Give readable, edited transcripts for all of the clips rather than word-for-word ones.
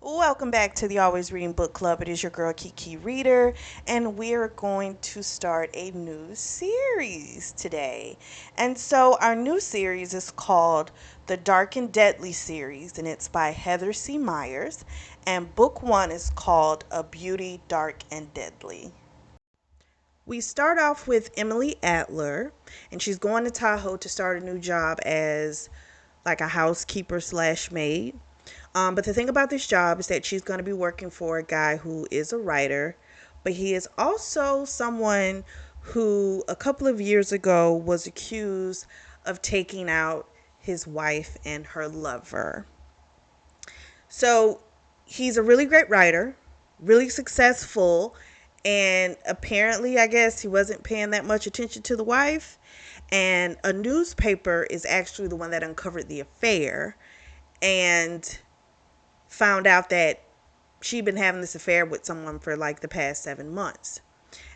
Welcome back to the Always Reading Book Club. It is your girl Kiki Reader, and we are going to start a new series today. And so, our new series is called the Dark and Deadly series, and it's by Heather C. Myers. And book one is called A Beauty, Dark and Deadly. We start off with Emily Adler, and she's going to Tahoe to start a new job as like a housekeeper slash maid. But the thing about this job is that she's going to be working for a guy who is a writer, but he is also someone who a couple of years ago was accused of taking out his wife and her lover. So he's a really great writer, really successful, and apparently, I guess he wasn't paying that much attention to the wife. And a newspaper is actually the one that uncovered the affair and found out that she'd been having this affair with someone for like the past 7 months.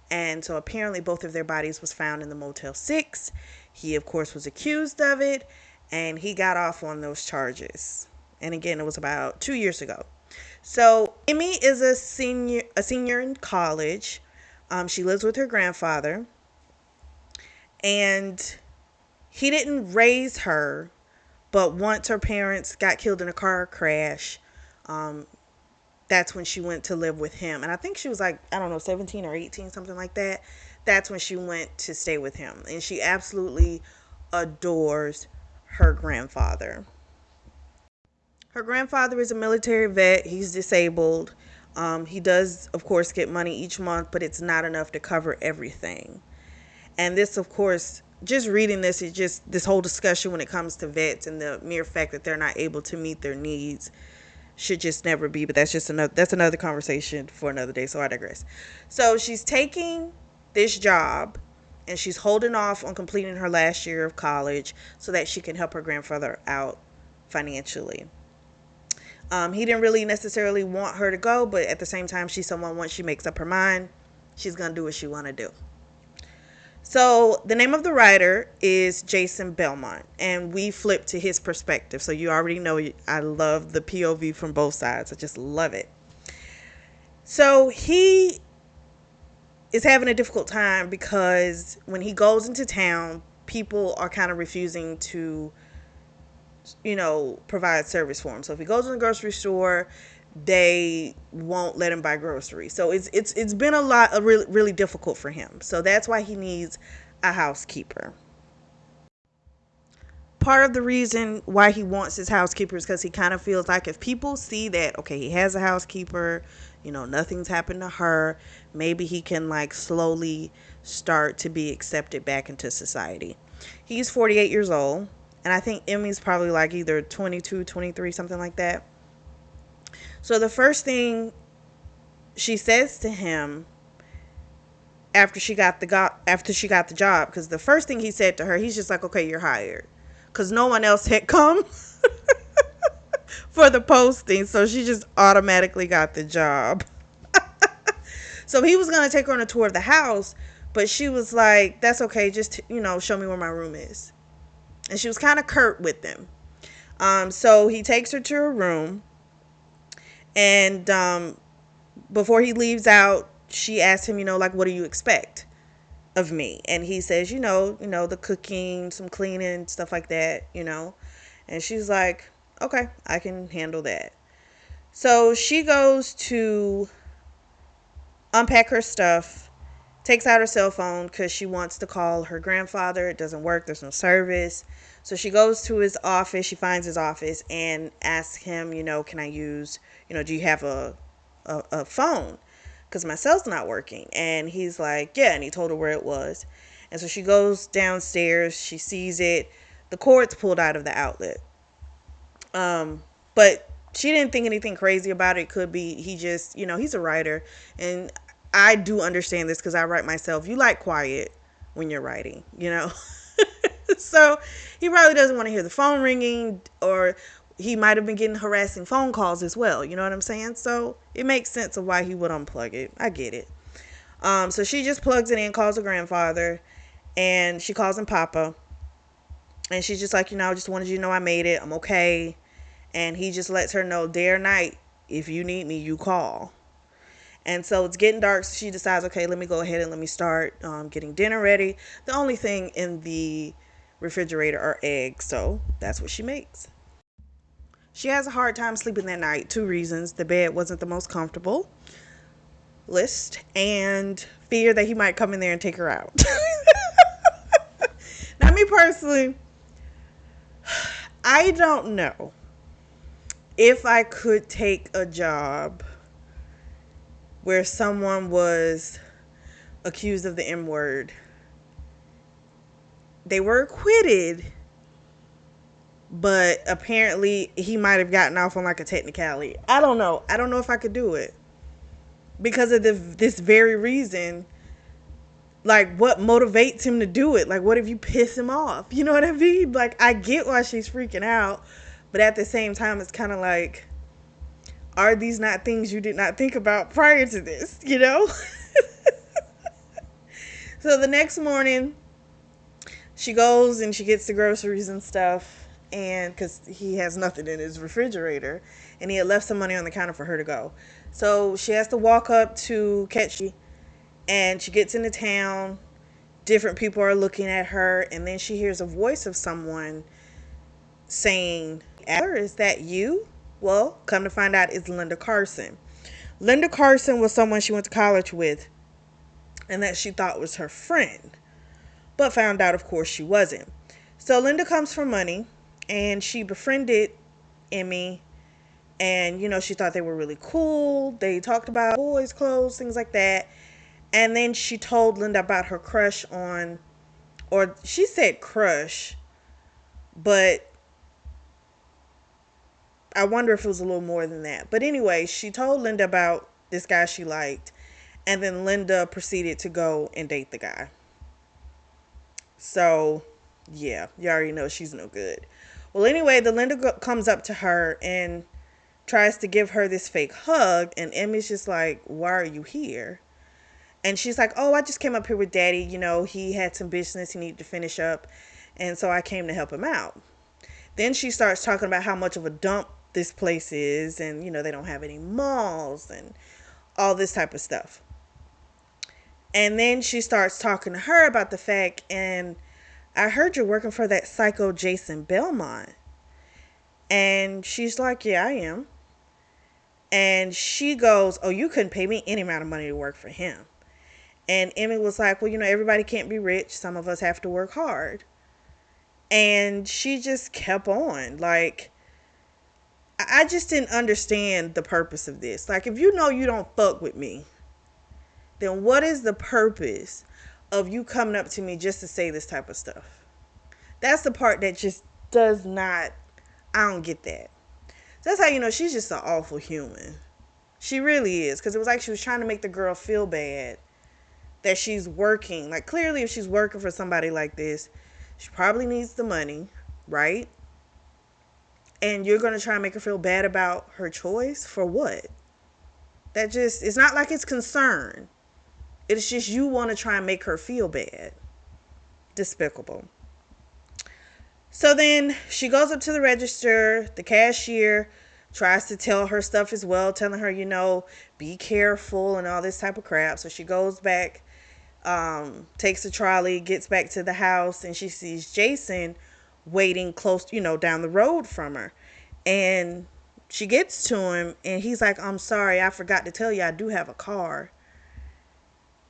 And so apparently both of their bodies was found in the Motel 6. He of course was accused of it and he got off on those charges. And again, it was about 2 years ago. So Amy is a senior in college. She lives with her grandfather and he didn't raise her, but once her parents got killed in a car crash, um, that's when she went to live with him. And I think she was like, I don't know, 17 or 18, something like that. That's when she went to stay with him. And she absolutely adores her grandfather. Her grandfather is a military vet. He's disabled. He does, of course, get money each month, but it's not enough to cover everything. And this, of course, just reading this is just this whole discussion when it comes to vets and the mere fact that they're not able to meet their needs should just never be. But that's another conversation for another day, so I digress. So she's taking this job and she's holding off on completing her last year of college so that she can help her grandfather out financially. He didn't really necessarily want her to go, but at the same time, she's someone, once she makes up her mind, she's gonna do what she want to do. So the name of the writer is Jason Belmont, and we flip to his perspective. So you already know I love the POV from both sides. I just love it. So he is having a difficult time because when he goes into town, people are kind of refusing to, provide service for him. So if he goes in the grocery store, they won't let him buy groceries. So it's been a really really difficult for him. So that's why he needs a housekeeper. Part of the reason why he wants his housekeeper is because he kind of feels like if people see that, okay, he has a housekeeper, nothing's happened to her, maybe he can like slowly start to be accepted back into society. He's 48 years old, and I think Emmy's probably like either 22, 23, something like that. So the first thing she says to him after she got the job, because the first thing he said to her, he's just like, okay, you're hired, because no one else had come for the posting, so she just automatically got the job. So he was gonna take her on a tour of the house, but she was like, that's okay, just show me where my room is. And she was kind of curt with him. So he takes her to her room, and before he leaves out, she asks him, like, what do you expect of me? And he says, the cooking, some cleaning, stuff like that. And she's like, okay, I can handle that. So she goes to unpack her stuff, takes out her cell phone because she wants to call her grandfather. It doesn't work, there's no service. So she goes to his office, she finds his office and asks him, can I use, do you have a phone? Because my cell's not working. And he's like, yeah. And he told her where it was. And so she goes downstairs, she sees it, the cord's pulled out of the outlet. But she didn't think anything crazy about it. It could be he just, he's a writer, and I do understand this because I write myself. You like quiet when you're writing. So he probably doesn't want to hear the phone ringing, or he might have been getting harassing phone calls as well. You know what I'm saying? So it makes sense of why he would unplug it. I get it. So she just plugs it in, calls her grandfather, and she calls him Papa. And she's just like, I just wanted you to know I made it. I'm okay. And he just lets her know day or night, If you need me, you call. And so it's getting dark. So she decides, okay, let me go ahead and let me start getting dinner ready. The only thing in the refrigerator are eggs. So that's what she makes. She has a hard time sleeping that night. Two reasons: the bed wasn't the most comfortable list, and fear that he might come in there and take her out. Now, me personally, I don't know if I could take a job where someone was accused of the M word. They were acquitted, but apparently he might have gotten off on like a technicality. I don't know. I don't know if I could do it because of this very reason. Like, what motivates him to do it? Like, what if you piss him off? You know what I mean? Like, I get why she's freaking out, but at the same time, it's kind of like, are these not things you did not think about prior to this? You know? So the next morning, she goes and she gets the groceries and stuff, and because he has nothing in his refrigerator, and he had left some money on the counter for her to go. So she has to walk up to Ketchy, and she gets into town. Different people are looking at her, and then she hears a voice of someone saying, "Is that you?" Well, come to find out, it's Linda Carson. Linda Carson was someone she went to college with, and that she thought was her friend, but found out, of course, she wasn't. So Linda comes for money, and she befriended Emmy, and she thought they were really cool. They talked about boys' clothes, things like that. And then she told Linda about her crush on, or she said crush, but I wonder if it was a little more than that. But anyway, she told Linda about this guy she liked, and then Linda proceeded to go and date the guy. So, yeah, you already know she's no good. Well, anyway, the Linda comes up to her and tries to give her this fake hug, and Emmy's just like, "Why are you here?" And she's like, "Oh, I just came up here with Daddy. He had some business he needed to finish up, and so I came to help him out." Then she starts talking about how much of a dump this place is, and they don't have any malls and all this type of stuff. And then she starts talking to her about the fact, and I heard you're working for that psycho Jason Belmont. And she's like, "Yeah, I am." And she goes, "Oh, you couldn't pay me any amount of money to work for him." And Emmy was like, "Well, everybody can't be rich. Some of us have to work hard." And she just kept on. Like, I just didn't understand the purpose of this. Like, if you know you don't fuck with me, then what is the purpose of you coming up to me just to say this type of stuff? That's the part that just does not, I don't get that. So that's how she's just an awful human. She really is. Because it was like she was trying to make the girl feel bad that she's working. Like, clearly, if she's working for somebody like this, she probably needs the money, right? And you're going to try and make her feel bad about her choice? For what? That just, it's not like it's concern. It's just you want to try and make her feel bad. Despicable. So then she goes up to the register. The cashier tries to tell her stuff as well, telling her, be careful and all this type of crap. So she goes back, takes the trolley, gets back to the house, and she sees Jason waiting close, down the road from her. And she gets to him, and he's like, "I'm sorry, I forgot to tell you I do have a car."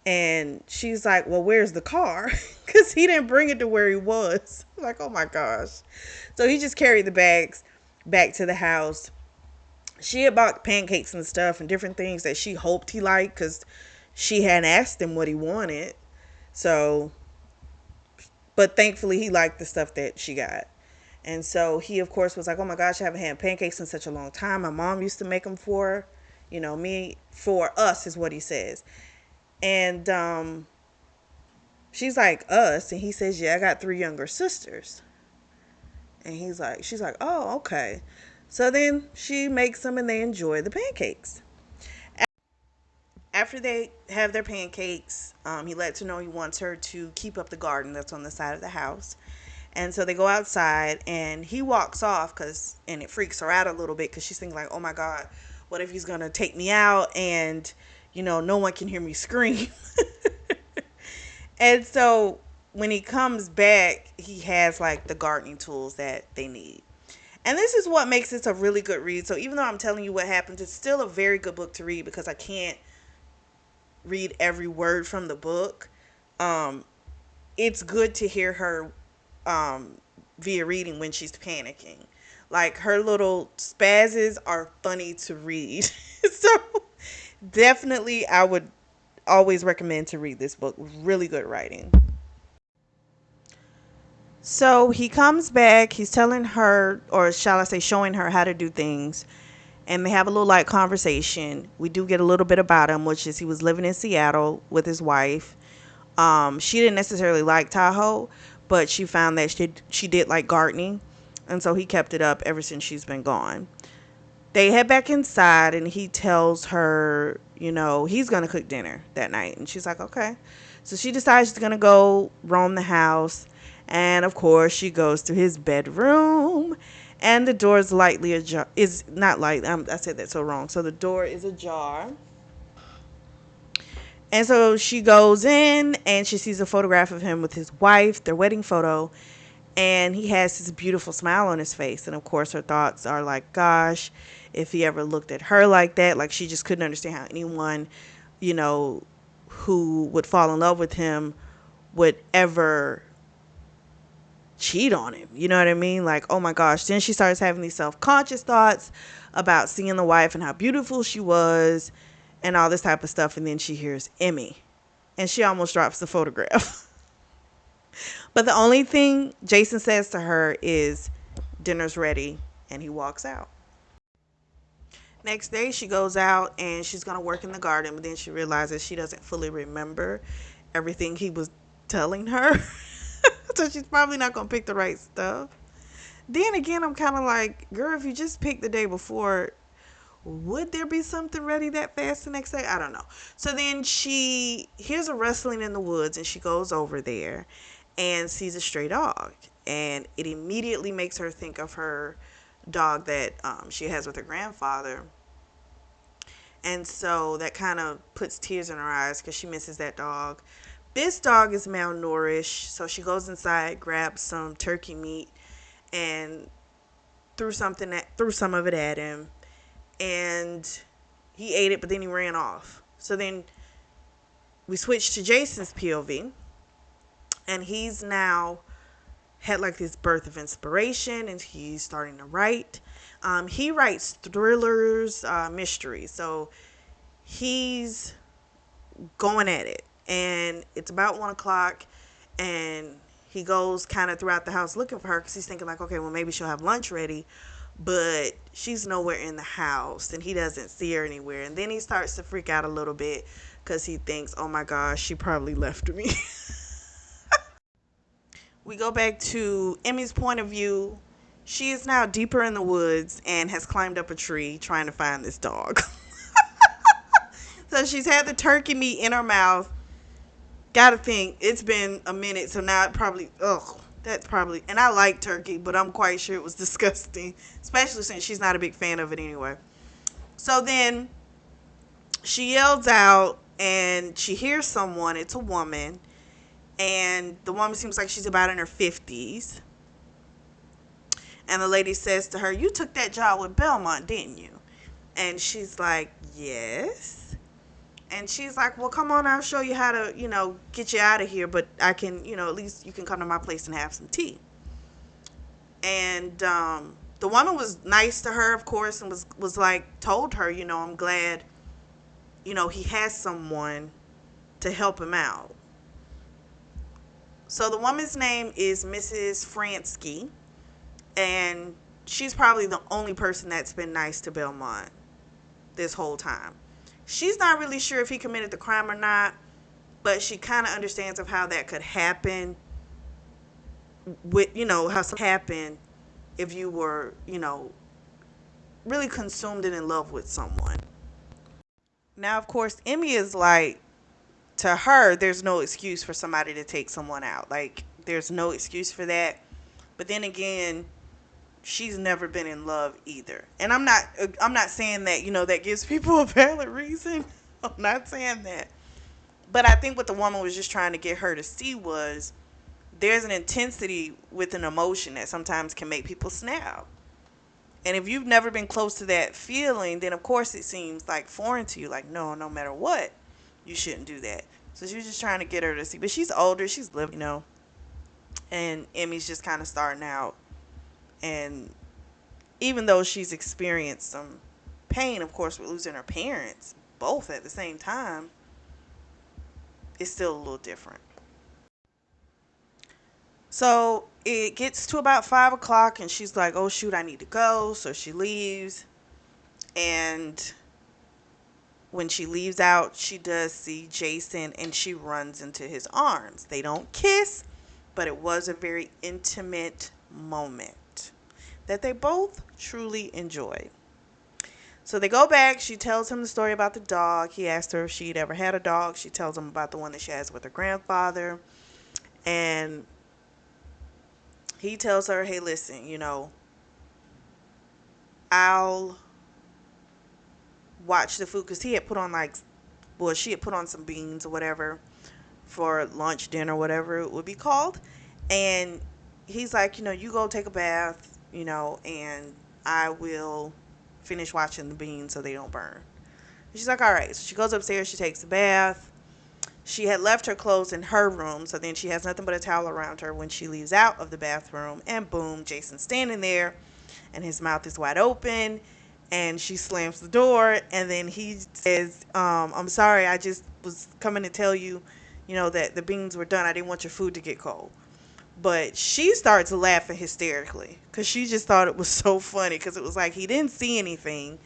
And she's like, "Well, where's the car?" Because he didn't bring it to where he was. Like, oh my gosh. So he just carried the bags back to the house. She had bought pancakes and stuff and different things that she hoped he liked because she hadn't asked him what he wanted. So, but thankfully he liked the stuff that she got. And so he, of course, was like, "Oh my gosh, I haven't had pancakes in such a long time. My mom used to make them for, me, for us," is what he says. And she's like, "Us?" And he says, "Yeah, I got 3 younger sisters." And she's like, "Oh, okay." So then she makes them and they enjoy the pancakes. After they have their pancakes, he lets her know he wants her to keep up the garden that's on the side of the house. And so they go outside and he walks off and it freaks her out a little bit because she's thinking like, "Oh my God, What if he's going to take me out and, no one can hear me scream? And so when he comes back, he has like the gardening tools that they need. And this is what makes this a really good read. So even though I'm telling you what happens, it's still a very good book to read because I can't read every word from the book. Um, it's good to hear her via reading when she's panicking. Like her little spazzes are funny to read. So definitely I would always recommend to read this book. Really good writing. So he comes back, he's telling her, or shall I say, showing her how to do things. And they have a little light conversation. We do get a little bit about him, which is he was living in Seattle with his wife. She didn't necessarily like Tahoe, but she found that she did like gardening. And so he kept it up ever since she's been gone. They head back inside and he tells her, he's going to cook dinner that night. And she's like, okay. So she decides she's going to go roam the house. And of course, she goes to his bedroom and the door is lightly ajar. Is not light. I said that so wrong. So the door is ajar. And so she goes in and she sees a photograph of him with his wife, their wedding photo. And he has this beautiful smile on his face. And of course, her thoughts are like, gosh, if he ever looked at her like that, like she just couldn't understand how anyone, you know, who would fall in love with him would ever cheat on him. You know what I mean? Like, oh my gosh. Then she starts having these self-conscious thoughts about seeing the wife and how beautiful she was and all this type of stuff. And then she hears Emmy and she almost drops the photograph. But the only thing Jason says to her is, dinner's ready, and he walks out. Next day, she goes out and she's going to work in the garden, but then she realizes she doesn't fully remember everything he was telling her. So she's probably not going to pick the right stuff. Then again, I'm kind of like, girl, if you just picked the day before, would there be something ready that fast the next day? I don't know. So then she hears a rustling in the woods and she goes over there and sees a stray dog. And it immediately makes her think of her dog that she has with her grandfather. And so that kind of puts tears in her eyes because she misses that dog. This dog is malnourished. So she goes inside, grabs some turkey meat, and threw some of it at him. And he ate it, but then he ran off. So then we switch to Jason's POV. And he's now had like this birth of inspiration and he's starting to write. He writes thrillers, mysteries. So he's going at it. And it's about 1 o'clock and he goes kind of throughout the house looking for her because he's thinking like, okay, well, maybe she'll have lunch ready. But she's nowhere in the house and he doesn't see her anywhere. And then he starts to freak out a little bit because he thinks, oh my gosh, she probably left me. We go back to Emmy's point of view. She is now deeper in the woods and has climbed up a tree trying to find this dog. So she's had the turkey meat in her mouth. Gotta think, it's been a minute, so now it probably, that's probably, and I like turkey, but I'm quite sure it was disgusting, especially since she's not a big fan of it anyway. So then she yells out and she hears someone. It's a woman. And the woman seems like she's about in her 50s. And the lady says to her, you took that job with Belmont, didn't you? And she's like, yes. And she's like, well, come on, I'll show you how to, get you out of here. But I can, at least you can come to my place and have some tea. And the woman was nice to her, of course, and was like, told her, I'm glad, he has someone to help him out. So the woman's name is Mrs. Fransky, and she's probably the only person that's been nice to Belmont this whole time. She's not really sure if he committed the crime or not, but she kind of understands of how that could happen with, how something happened if you were, really consumed and in love with someone. Now, of course, Emmy is like, to her, there's no excuse for somebody to take someone out. Like, there's no excuse for that. But then again, she's never been in love either. And I'm not saying that, that gives people a valid reason. I'm not saying that. But I think what the woman was just trying to get her to see was there's an intensity with an emotion that sometimes can make people snap. And if you've never been close to that feeling, then of course it seems like foreign to you. Like, no, no matter what, you shouldn't do that. So she was just trying to get her to see. But she's older, she's living. And Emmy's just kind of starting out. And even though she's experienced some pain, of course, with losing her parents, both at the same time, it's still a little different. So it gets to about 5 o'clock, and she's like, oh, shoot, I need to go. So she leaves. And when she leaves out, she does see Jason, and she runs into his arms. They don't kiss, but it was a very intimate moment that they both truly enjoyed. So they go back. She tells him the story about the dog. He asked her if she'd ever had a dog. She tells him about the one that she has with her grandfather. And he tells her, hey, listen, I'll watch the food. Because he had put on she had put on some beans or whatever for lunch, dinner, whatever it would be called. And he's like, you go take a bath, and I will finish watching the beans so they don't burn. And she's like, all right. So she goes upstairs, she takes a bath. She had left her clothes in her room, so then she has nothing but a towel around her when she leaves out of the bathroom. And boom, Jason's standing there, and his mouth is wide open. And she slams the door, and then he says, I'm sorry, I just was coming to tell you, that the beans were done. I didn't want your food to get cold. But she starts laughing hysterically because she just thought it was so funny because it was like he didn't see anything.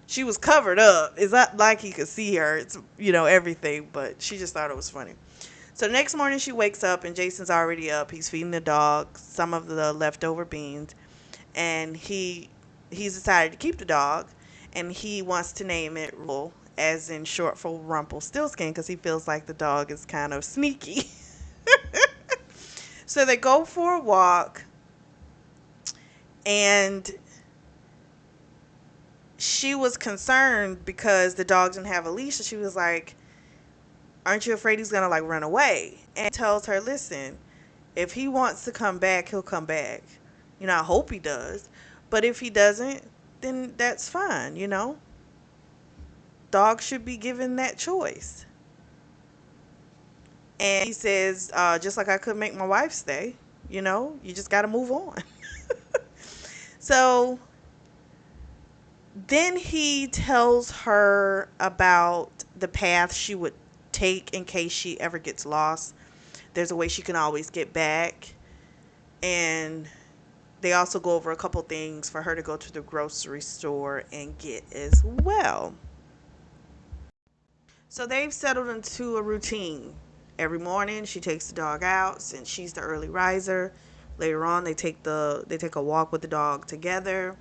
She was covered up. It's not like he could see her. It's, everything. But she just thought it was funny. So the next morning she wakes up and Jason's already up. He's feeding the dog some of the leftover beans. And he's decided to keep the dog. And he wants to name it Rumple, as in short for Rumpelstiltskin, because he feels like the dog is kind of sneaky. So they go for a walk, and she was concerned because the dog didn't have a leash. So she was like, aren't you afraid he's going to run away? And he tells her, listen, if he wants to come back, he'll come back. I hope he does. But if he doesn't, then that's fine. Dogs should be given that choice. And he says, just like I could make my wife stay, you just got to move on. So then he tells her about the path she would take in case she ever gets lost. There's a way she can always get back. And they also go over a couple things for her to go to the grocery store and get as well. So they've settled into a routine. Every morning she takes the dog out since she's the early riser. Later on they take a walk with the dog together.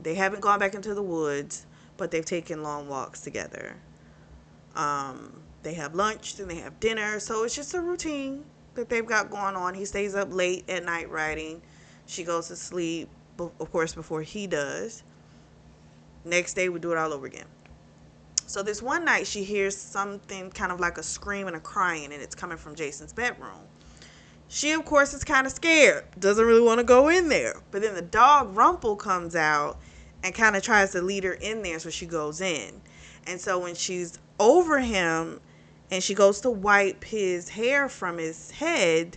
They haven't gone back into the woods, but they've taken long walks together. They have lunch, then they have dinner. So it's just a routine that they've got going on. He stays up late at night writing. She goes to sleep, of course, before he does. Next day, we do it all over again. So this one night, she hears something kind of like a scream and a crying, and it's coming from Jason's bedroom. She, of course, is kind of scared. Doesn't really want to go in there. But then the dog, Rumple, comes out and kind of tries to lead her in there, so she goes in. And so when she's over him and she goes to wipe his hair from his head,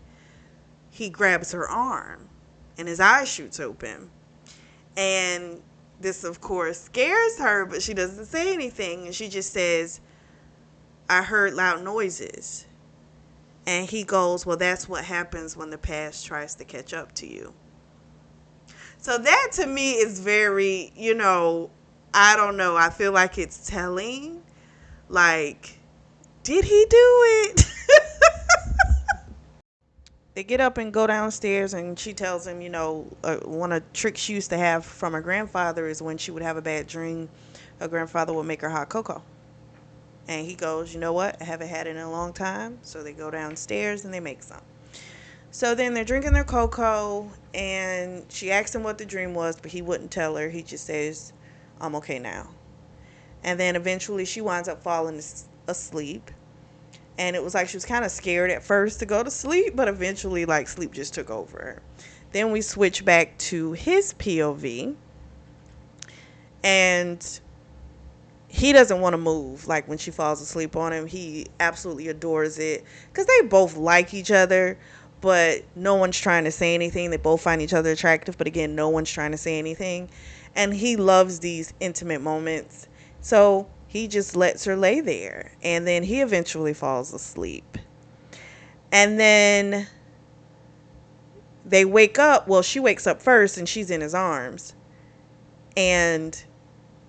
he grabs her arm and his eye shoots open. And this, of course, scares her, but she doesn't say anything. And she just says, I heard loud noises. And he goes, well, that's what happens when the past tries to catch up to you. So that to me is very, I don't know. I feel like it's telling. Like, did he do it? They get up and go downstairs, and she tells him, one of the tricks she used to have from her grandfather is when she would have a bad dream, her grandfather would make her hot cocoa. And he goes, you know what? I haven't had it in a long time. So they go downstairs and they make some. So then they're drinking their cocoa, and she asks him what the dream was, but he wouldn't tell her. He just says, I'm okay now. And then eventually she winds up falling asleep. And it was like she was kind of scared at first to go to sleep, but eventually, like, sleep just took over her. Then we switch back to his POV, and he doesn't want to move. Like, when she falls asleep on him, he absolutely adores it because they both like each other, but no one's trying to say anything. They both find each other attractive, but again, no one's trying to say anything. And he loves these intimate moments, so he just lets her lay there, and then he eventually falls asleep. And then they wake up. Well, she wakes up first, and she's in his arms, and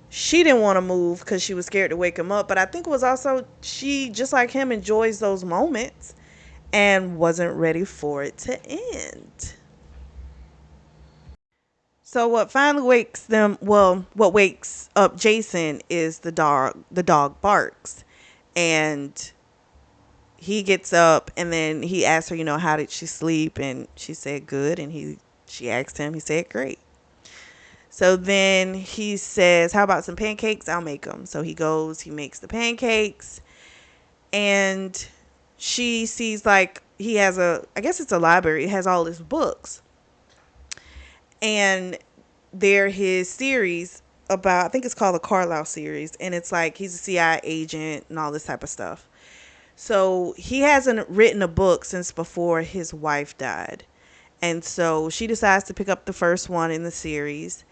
she didn't want to move because she was scared to wake him up. But I think it was also she, just like him, enjoys those moments and wasn't ready for it to end. So what finally wakes them, well, what wakes up Jason is the dog. The dog barks, and he gets up, and then he asks her, how did she sleep? And she said good, and she asked him, he said great. So then he says, how about some pancakes? I'll make them. So he goes, he makes the pancakes, and she sees, like, he has I guess it's a library. It has all his books. And they're his series about, I think it's called the Carlisle series. And it's like he's a CIA agent and all this type of stuff. So he hasn't written a book since before his wife died. And so she decides to pick up the first one in the series.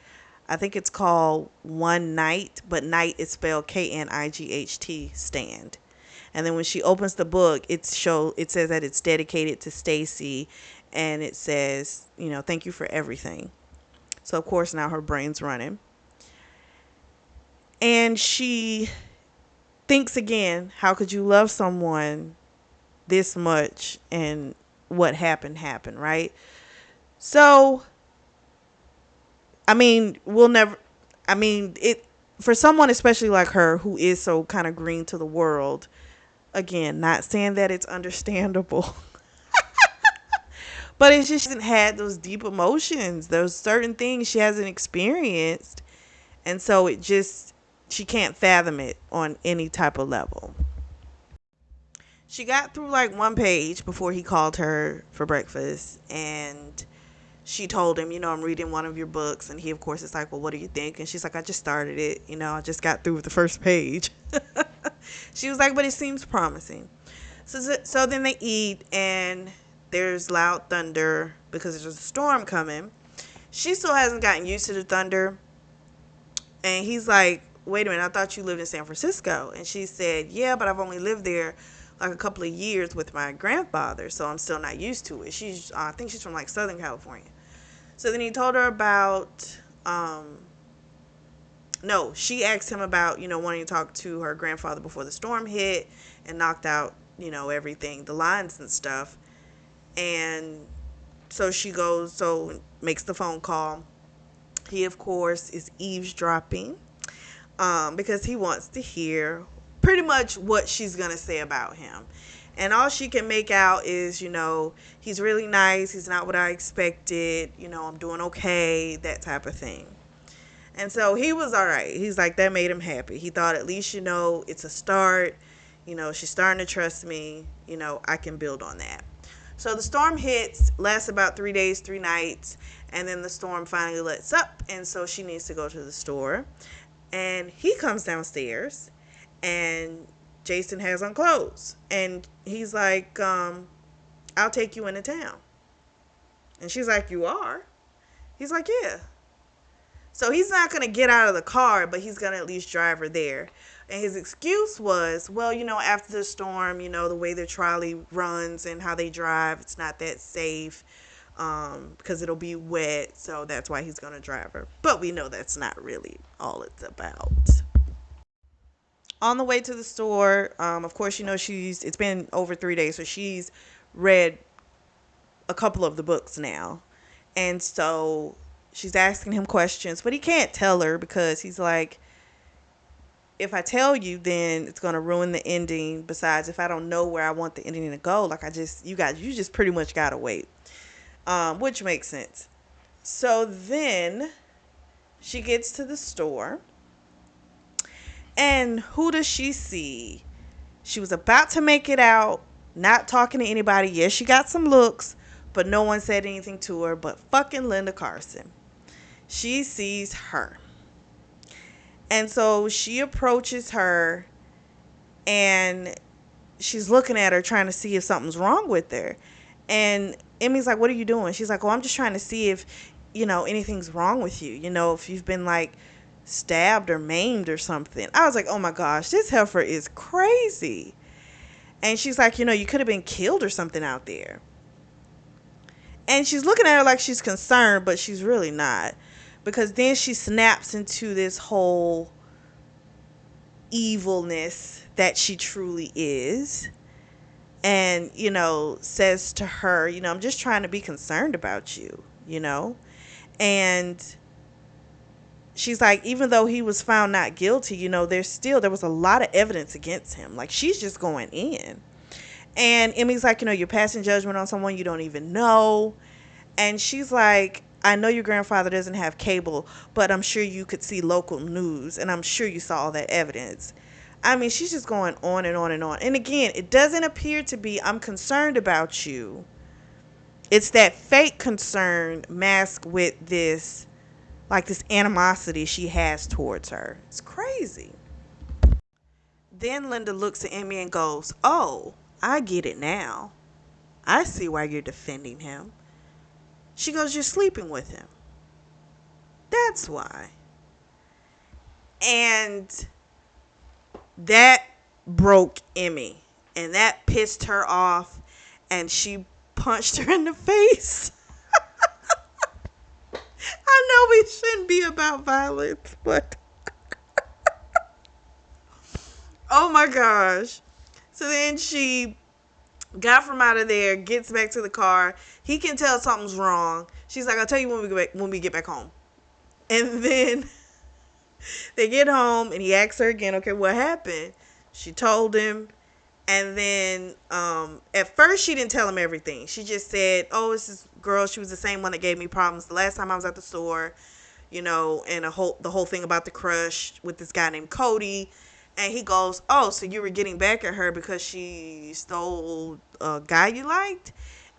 I think it's called One Night, but night is spelled Knight, stand. And then when she opens the book, it says that it's dedicated to Stacy, and it says, thank you for everything. So of course now her brain's running. And she thinks again, how could you love someone this much and what happened, right? So we'll never, it, for someone especially like her who is so kind of green to the world, again, not saying that it's understandable, but it's just she hasn't had those deep emotions, those certain things she hasn't experienced, and so she can't fathom it on any type of level. She got through like one page before he called her for breakfast, and she told him, I'm reading one of your books. And he, of course, is like, well, what do you think? And she's like, I just started it. I just got through with the first page. She was like, but it seems promising. So then they eat, and there's loud thunder because there's a storm coming. She still hasn't gotten used to the thunder. And he's like, wait a minute, I thought you lived in San Francisco. And she said, yeah, but I've only lived there like a couple of years with my grandfather, so I'm still not used to it. I think she's from like Southern California. So then he told her about, no, she asked him about, wanting to talk to her grandfather before the storm hit and knocked out, everything, the lines and stuff. And so she goes, makes the phone call. He, of course, is eavesdropping, because he wants to hear pretty much what she's going to say about him. And all she can make out is, he's really nice. He's not what I expected. I'm doing okay, that type of thing. And so he was all right. He's like, that made him happy. He thought, at least, it's a start. She's starting to trust me. I can build on that. So the storm hits, lasts about 3 days, 3 nights. And then the storm finally lets up. And so she needs to go to the store. And he comes downstairs, and Jason has on clothes, and he's like, I'll take you into town. And she's like, you are? He's like, yeah. So he's not going to get out of the car, but he's going to at least drive her there. And his excuse was, well, after the storm, the way the trolley runs and how they drive, it's not that safe, because it'll be wet. So that's why he's going to drive her. But we know that's not really all it's about. On the way to the store, of course, it's been over 3 days, so she's read a couple of the books now. And so she's asking him questions, but he can't tell her because he's like, if I tell you, then it's going to ruin the ending. Besides, if I don't know where I want the ending to go, like you just pretty much got to wait. which makes sense. So then she gets to the store, and who does she see? She was about to make it out, not talking to anybody. Yes, she got some looks, but no one said anything to her but fucking Linda Carson. She sees her. And so she approaches her, and she's looking at her trying to see if something's wrong with her. And Emmy's like, "What are you doing?" She's like, "Oh, I'm just trying to see if, anything's wrong with you. If you've been like stabbed or maimed or something." I was like, "Oh my gosh, this heifer is crazy." And she's like, "You could have been killed or something out there." And she's looking at her like she's concerned, but she's really not. Because then she snaps into this whole evilness that she truly is. And, says to her, "I'm just trying to be concerned about you. And she's like, even though he was found not guilty, there was a lot of evidence against him. Like, she's just going in. And Emmy's like, "You're passing judgment on someone you don't even know." And she's like, "I know your grandfather doesn't have cable, but I'm sure you could see local news, and I'm sure you saw all that evidence." I mean, she's just going on and on and on. And again, it doesn't appear to be, "I'm concerned about you." It's that fake concern masked with this, like this animosity she has towards her. It's crazy. Then Linda looks at Emmy and goes, "Oh, I get it now. I see why you're defending him." She goes, "You're sleeping with him. That's why." And that broke Emmy. And that pissed her off. And she punched her in the face. I know we shouldn't be about violence, but oh my gosh. So then she got from out of there, gets back to the car. He can tell something's wrong. She's like, "I'll tell you when we get back home." And then they get home, and he asks her again, "Okay, what happened?" She told him. And then at first she didn't tell him everything. She just said, "Oh, it's this girl. She was the same one that gave me problems the last time I was at the store, and the whole thing about the crush with this guy named Cody." And he goes, "Oh, so you were getting back at her because she stole a guy you liked?"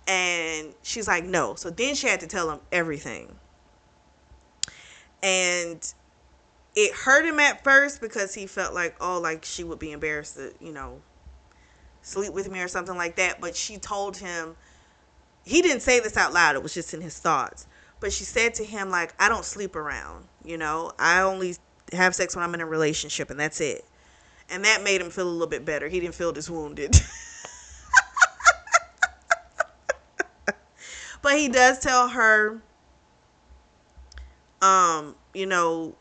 And she's like, "No." So then she had to tell him everything. And it hurt him at first because he felt like, oh, like she would be embarrassed to, sleep with me or something like that. But she told him, he didn't say this out loud, it was just in his thoughts. But she said to him, like, "I don't sleep around, I only have sex when I'm in a relationship, and that's it." And that made him feel a little bit better. He didn't feel as wounded. But he does tell her, you know,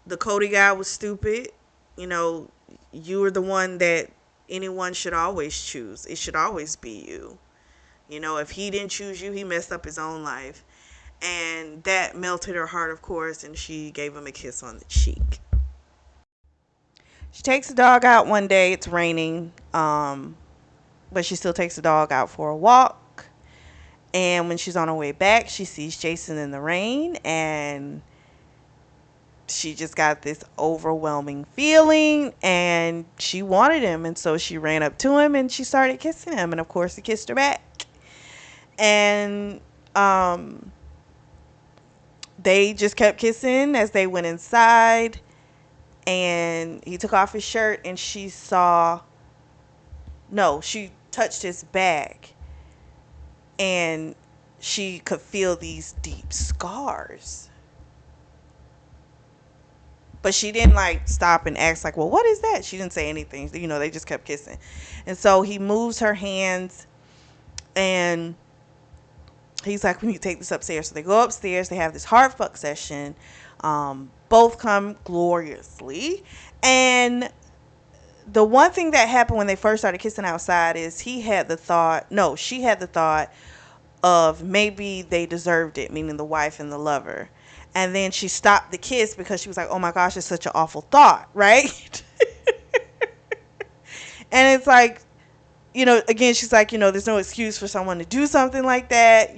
the Cody guy was stupid. You know, you were the one that anyone should always choose. It should always be you. If he didn't choose you, he messed up his own life. And that melted her heart, of course, and she gave him a kiss on the cheek. She takes the dog out one day. It's raining, but she still takes the dog out for a walk. And when she's on her way back, she sees Jason in the rain, and she just got this overwhelming feeling, and she wanted him. And so she ran up to him and she started kissing him. And of course, he kissed her back. And they just kept kissing as they went inside. And he took off his shirt, and she touched his back, and she could feel these deep scars. But she didn't like stop and ask like, "Well, what is that?" She didn't say anything. They just kept kissing. And so he moves her hands, and he's like, "We need to take this upstairs." So they go upstairs. They have this hard fuck session. Both come gloriously. And the one thing that happened when they first started kissing outside is she had the thought of maybe they deserved it, meaning the wife and the lover. And then she stopped the kiss because she was like, "Oh my gosh, it's such an awful thought," right? And it's like, again, she's like, there's no excuse for someone to do something like that.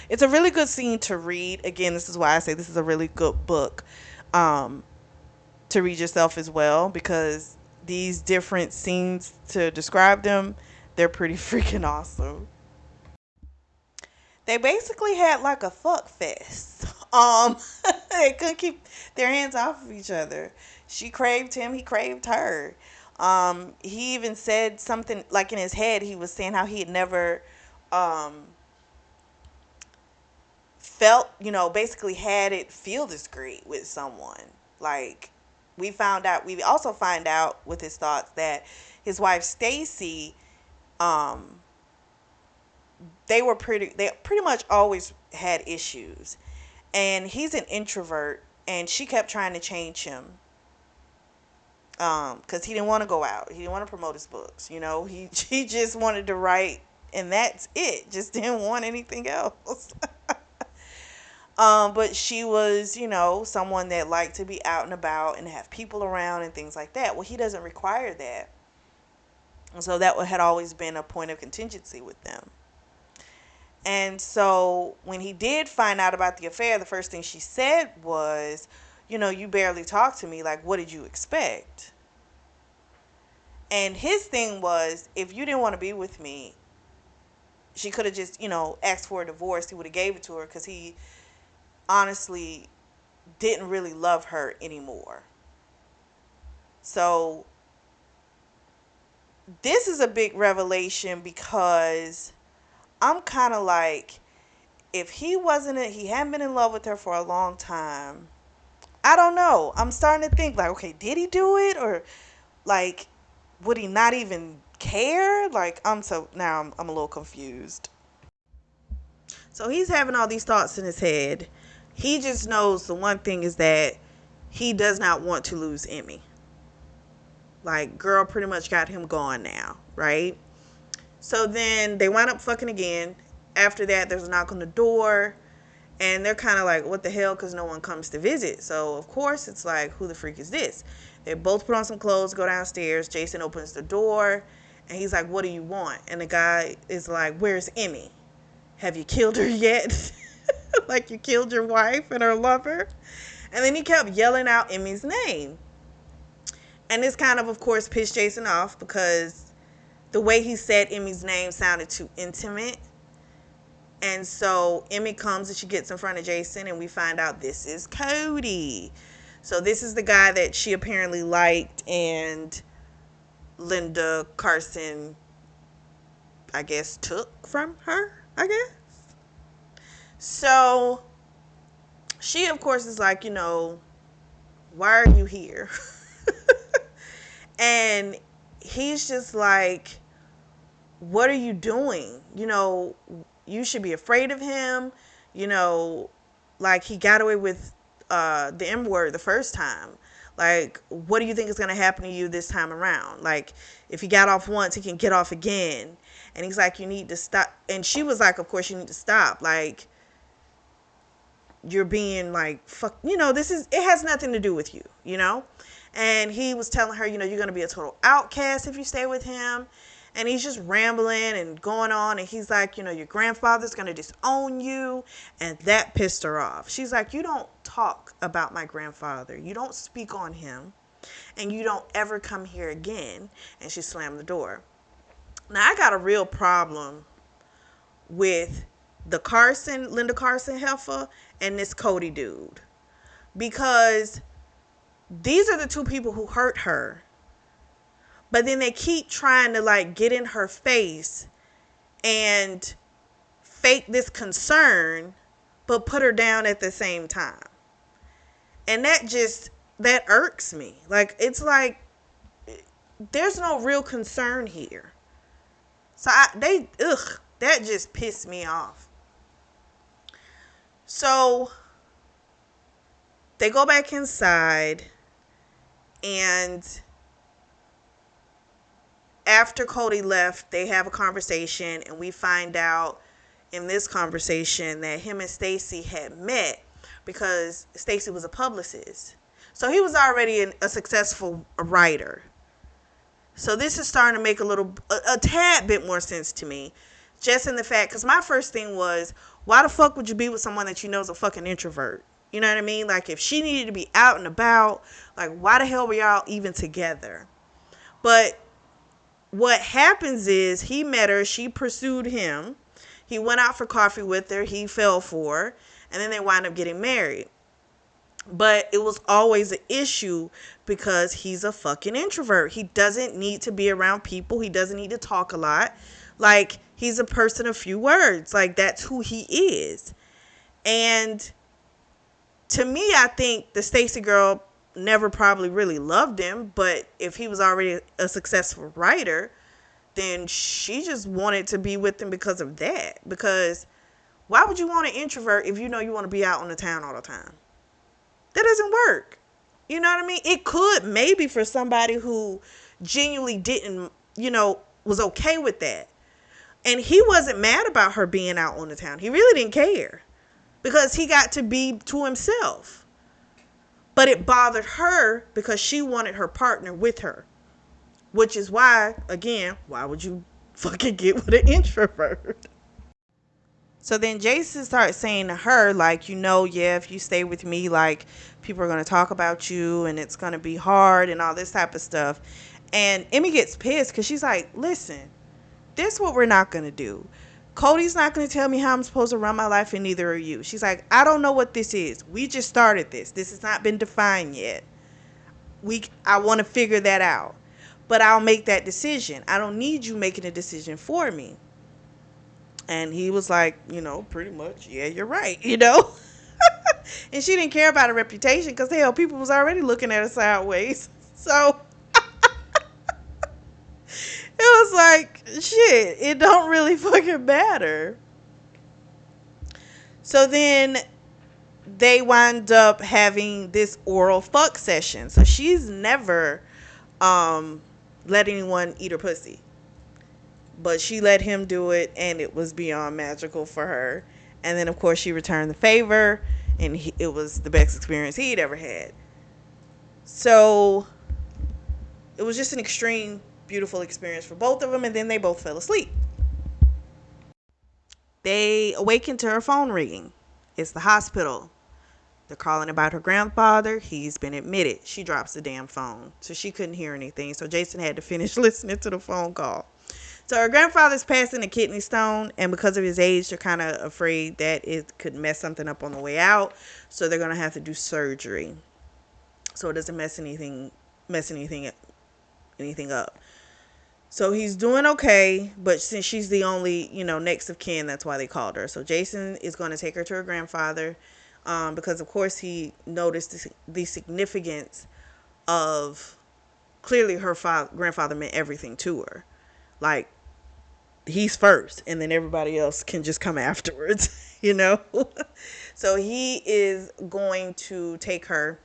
It's a really good scene to read. Again, this is why I say this is a really good book um, to read yourself as well, because these different scenes, to describe them, they're pretty freaking awesome. They basically had like a fuck fest. They couldn't keep their hands off of each other. She craved him, he craved her. He even said something like in his head, he was saying how he had never um felt, basically had it feel this great with someone. Like we also find out with his thoughts that his wife Stacy, um, they pretty much always had issues. And he's an introvert, and she kept trying to change him. Because he didn't want to go out. He didn't want to promote his books. He just wanted to write, and that's it. Just didn't want anything else. But she was, someone that liked to be out and about and have people around and things like that. Well, he doesn't require that. So that had always been a point of contingency with them. And so when he did find out about the affair, the first thing she said was, you barely talk to me. Like, what did you expect? And his thing was, if you didn't want to be with me, she could have just, asked for a divorce. He would have gave it to her, because he honestly didn't really love her anymore. So this is a big revelation, because I'm kind of like, if he hadn't been in love with her for a long time, I don't know. I'm starting to think like, okay, did he do it, or like, would he not even care? Like, I'm a little confused. So he's having all these thoughts in his head. He just knows the one thing is that he does not want to lose Emmy. Like, girl pretty much got him gone now, right? So then they wind up fucking again. After that, there's a knock on the door. And they're kind of like, what the hell? Because no one comes to visit. So, of course, it's like, who the freak is this? They both put on some clothes, go downstairs. Jason opens the door. And he's like, what do you want? And the guy is like, where's Emmy? Have you killed her yet? Like you killed your wife and her lover? And then he kept yelling out Emmy's name. And this kind of course, pissed Jason off, because the way he said Emmy's name sounded too intimate. And so Emmy comes and she gets in front of Jason, and we find out this is Cody. So this is the guy that she apparently liked, and Linda Carson, I guess, took from her, I guess. So she, of course, is like, why are you here? And he's just like, what are you doing? You should be afraid of him. Like, he got away with the M word the first time. Like, what do you think is going to happen to you this time around? Like, if he got off once, he can get off again. And he's like, you need to stop. And she was like, of course you need to stop. Like, you're being like, fuck, it has nothing to do with you, And he was telling her, you're going to be a total outcast if you stay with him. And he's just rambling and going on. And he's like, your grandfather's going to disown you. And that pissed her off. She's like, you don't talk about my grandfather. You don't speak on him. And you don't ever come here again. And she slammed the door. Now, I got a real problem with the Linda Carson heifer, and this Cody dude. Because these are the two people who hurt her. But then they keep trying to like get in her face and fake this concern, but put her down at the same time. And that irks me. Like, it's like, there's no real concern here. So that just pissed me off. So they go back inside, and after Cody left, they have a conversation, and we find out in this conversation that him and Stacy had met because Stacy was a publicist. So he was already a successful writer. So this is starting to make a tad bit more sense to me. Just in the fact, because my first thing was, why the fuck would you be with someone that you know is a fucking introvert? You know what I mean? Like, if she needed to be out and about, like, why the hell were y'all even together? But what happens is, he met her, she pursued him, he went out for coffee with her, he fell for her, and then they wind up getting married. But it was always an issue because he's a fucking introvert. He doesn't need to be around people. He doesn't need to talk a lot. Like, he's a person of few words. Like, that's who he is. And to me, I think the Stacy girl never probably really loved him. But if he was already a successful writer, then she just wanted to be with him because of that. Because why would you want an introvert if you know you want to be out on the town all the time? That doesn't work. You know what I mean? It could maybe for somebody who genuinely didn't, was okay with that. And he wasn't mad about her being out on the town. He really didn't care because he got to be to himself. But it bothered her because she wanted her partner with her. Which is why, again, why would you fucking get with an introvert? So then Jason starts saying to her, like, yeah, if you stay with me, like, people are going to talk about you and it's going to be hard and all this type of stuff. And Emmy gets pissed because she's like, listen, this is what we're not going to do. Cody's not going to tell me how I'm supposed to run my life, and neither are you. She's like, I don't know what this is. We just started this. This has not been defined yet. I want to figure that out. But I'll make that decision. I don't need you making a decision for me. And he was like, pretty much, yeah, you're right, And she didn't care about her reputation because, hell, people was already looking at her sideways. So it was like, shit, it don't really fucking matter. So then they wind up having this oral fuck session. So she's never let anyone eat her pussy. But she let him do it, and it was beyond magical for her. And then, of course, she returned the favor, and it was the best experience he'd ever had. So it was just an extreme, beautiful experience for both of them, and then they both fell asleep. They awaken to her phone ringing. It's the hospital. They're calling about her grandfather. He's been admitted. She drops the damn phone, so she couldn't hear anything. So Jason had to finish listening to the phone call. So her grandfather's passing a kidney stone, and because of his age, they're kind of afraid that it could mess something up on the way out. So they're gonna have to do surgery, so it doesn't mess anything up. So he's doing okay, but since she's the only next of kin, that's why they called her. So Jason is going to take her to her grandfather, because of course he noticed the significance of, clearly her grandfather meant everything to her. Like, he's first and then everybody else can just come afterwards. So he is going to take her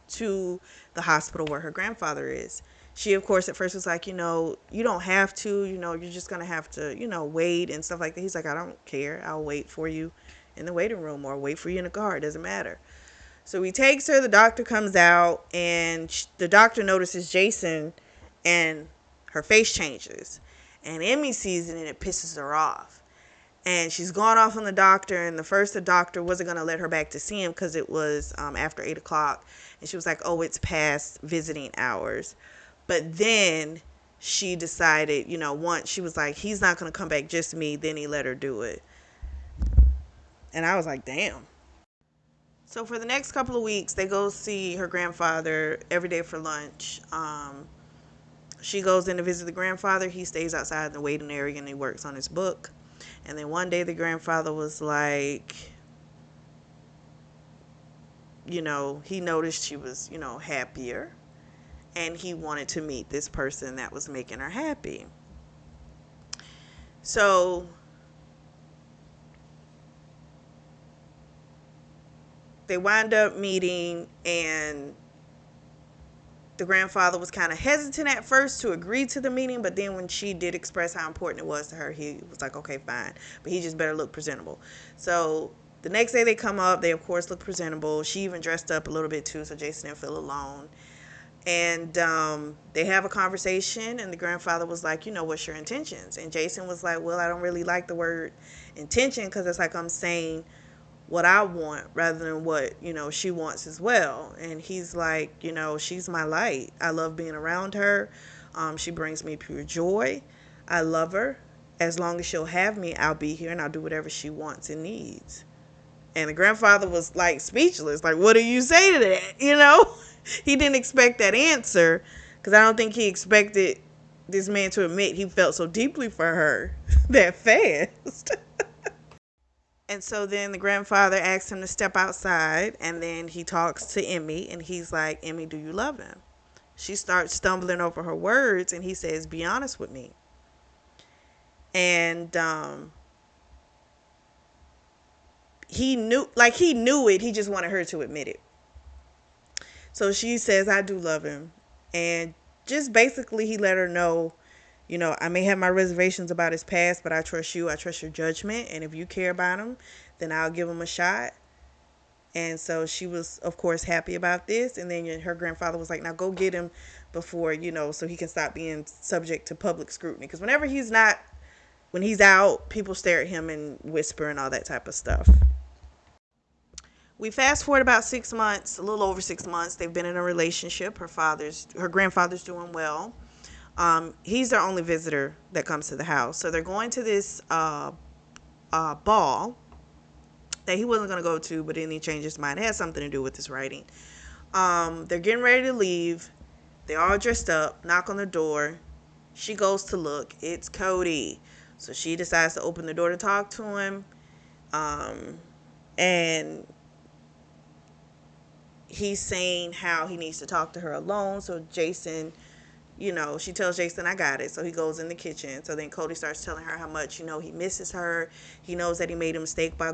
to the hospital where her grandfather is. She, of course, at first was like, you don't have to, you're just going to have to, wait and stuff like that. He's like, I don't care. I'll wait for you in the waiting room or wait for you in the car. It doesn't matter. So he takes her. The doctor comes out, and the doctor notices Jason, and her face changes. And Emmy sees it, and it pisses her off. And she's gone off on the doctor, and the doctor wasn't going to let her back to see him because it was after 8 o'clock. And she was like, oh, it's past visiting hours. But then she decided, once she was like, he's not going to come back, just me. Then he let her do it. And I was like, damn. So for the next couple of weeks, they go see her grandfather every day for lunch. She goes in to visit the grandfather. He stays outside in the waiting area, and he works on his book. And then one day the grandfather was like, he noticed she was, happier. And he wanted to meet this person that was making her happy. So they wind up meeting, and the grandfather was kind of hesitant at first to agree to the meeting, but then when she did express how important it was to her, he was like, okay, fine, but he just better look presentable. So the next day they come up, they of course look presentable. She even dressed up a little bit too, so Jason didn't feel alone. And they have a conversation, and the grandfather was like, what's your intentions? And Jason was like, well, I don't really like the word intention because it's like I'm saying what I want rather than what, she wants as well. And he's like, she's my light. I love being around her. She brings me pure joy. I love her. As long as she'll have me, I'll be here and I'll do whatever she wants and needs. And the grandfather was like speechless. Like, what do you say to that? He didn't expect that answer because I don't think he expected this man to admit he felt so deeply for her that fast. And so then the grandfather asks him to step outside, and then he talks to Emmy, and he's like, Emmy, do you love him? She starts stumbling over her words, and he says, be honest with me. And he knew it. He just wanted her to admit it. So she says, I do love him. And just basically, he let her know, I may have my reservations about his past, but I trust you. I trust your judgment. And if you care about him, then I'll give him a shot. And so she was, of course, happy about this. And then her grandfather was like, now go get him before, so he can stop being subject to public scrutiny. Because when he's out, people stare at him and whisper and all that type of stuff. We fast forward about 6 months, a little over 6 months. They've been in a relationship. Her grandfather's doing well. He's their only visitor that comes to the house. So they're going to this ball that he wasn't going to go to, but then he changed his mind. It has something to do with his writing. They're getting ready to leave. They're all dressed up, knock on the door. She goes to look. It's Cody. So she decides to open the door to talk to him. And he's saying how he needs to talk to her alone. So Jason, she tells Jason, I got it. So he goes in the kitchen. So then Cody starts telling her how much, he misses her. He knows that he made a mistake by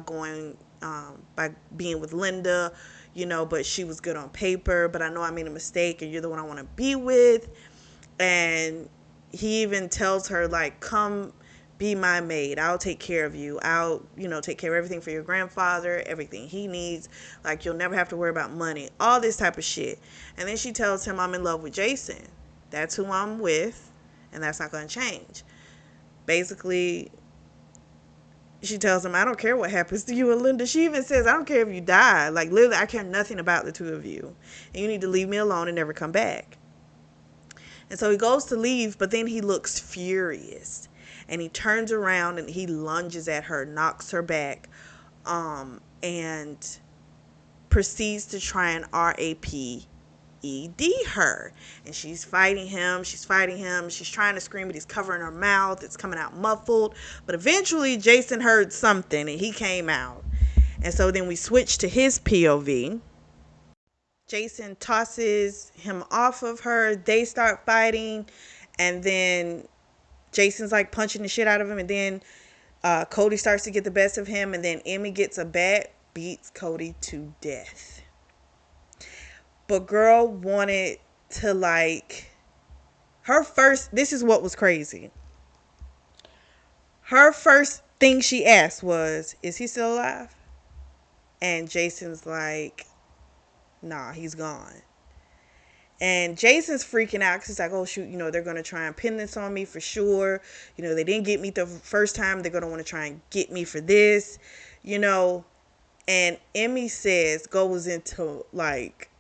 by being with Linda, but she was good on paper. But I know I made a mistake and you're the one I want to be with. And he even tells her, like, come be my maid. I'll take care of you. I'll, take care of everything for your grandfather, everything he needs. Like, you'll never have to worry about money, all this type of shit. And then she tells him, I'm in love with Jason. That's who I'm with, and that's not going to change. Basically, she tells him, I don't care what happens to you and Linda. She even says, I don't care if you die. Like, literally, I care nothing about the two of you. And you need to leave me alone and never come back. And so he goes to leave, but then he looks furious. And he turns around and he lunges at her, knocks her back, and proceeds to try and RAPED her. And she's fighting him. She's trying to scream, but he's covering her mouth. It's coming out muffled. But eventually Jason heard something and he came out. And so then we switch to his POV. Jason tosses him off of her. They start fighting. And then Jason's like punching the shit out of him. And then Cody starts to get the best of him. And then Emmy gets a bat, beats Cody to death. But girl wanted to, like, this is what was crazy. Her first thing she asked was, is he still alive? And Jason's like, nah, he's gone. And Jason's freaking out because he's like, oh, shoot, they're going to try and pin this on me for sure. They didn't get me the first time. They're going to want to try and get me for this, And Emmy goes into, like,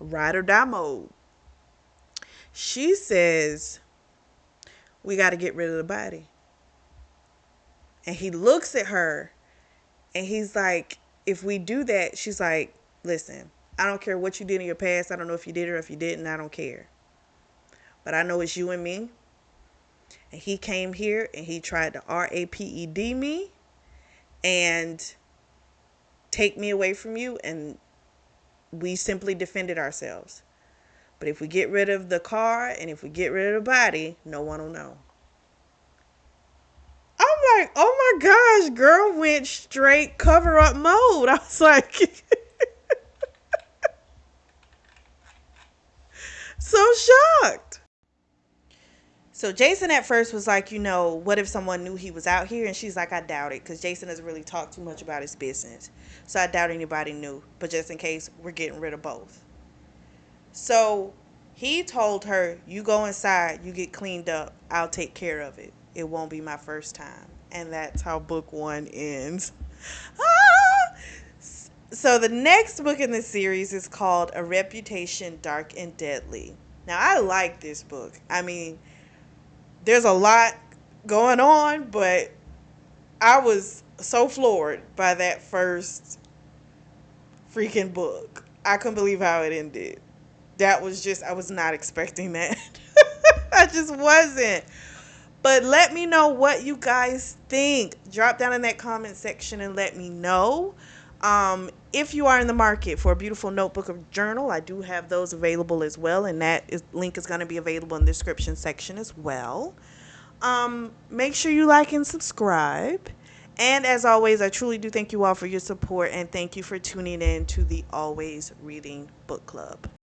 ride or die mode. She says, we got to get rid of the body. And he looks at her and he's like, if we do that, she's like, listen, I don't care what you did in your past. I don't know if you did or if you didn't. I don't care. But I know it's you and me. And he came here and he tried to RAPED me and take me away from you. And we simply defended ourselves. But if we get rid of the car and if we get rid of the body, no one will know. I'm like, oh my gosh, girl went straight cover up mode. I was like, so shocked. So Jason at first was like, what if someone knew he was out here? And she's like, I doubt it because Jason doesn't really talk too much about his business. So I doubt anybody knew. But just in case, we're getting rid of both. So He told her, "You go inside, you get cleaned up. I'll take care of it. It won't be my first time." And that's how book one ends. Ah! So the next book in the series is called A Reputation Dark and Deadly. Now, I like this book. I mean, there's a lot going on, but I was so floored by that first freaking book. I couldn't believe how it ended. That was just, I was not expecting that. I just wasn't. But let me know what you guys think. Drop down in that comment section and let me know. If you are in the market for a beautiful notebook or journal, I do have those available as well, and link is going to be available in the description section as well. Make sure you like and subscribe. And as always, I truly do thank you all for your support, and thank you for tuning in to the Always Reading Book Club.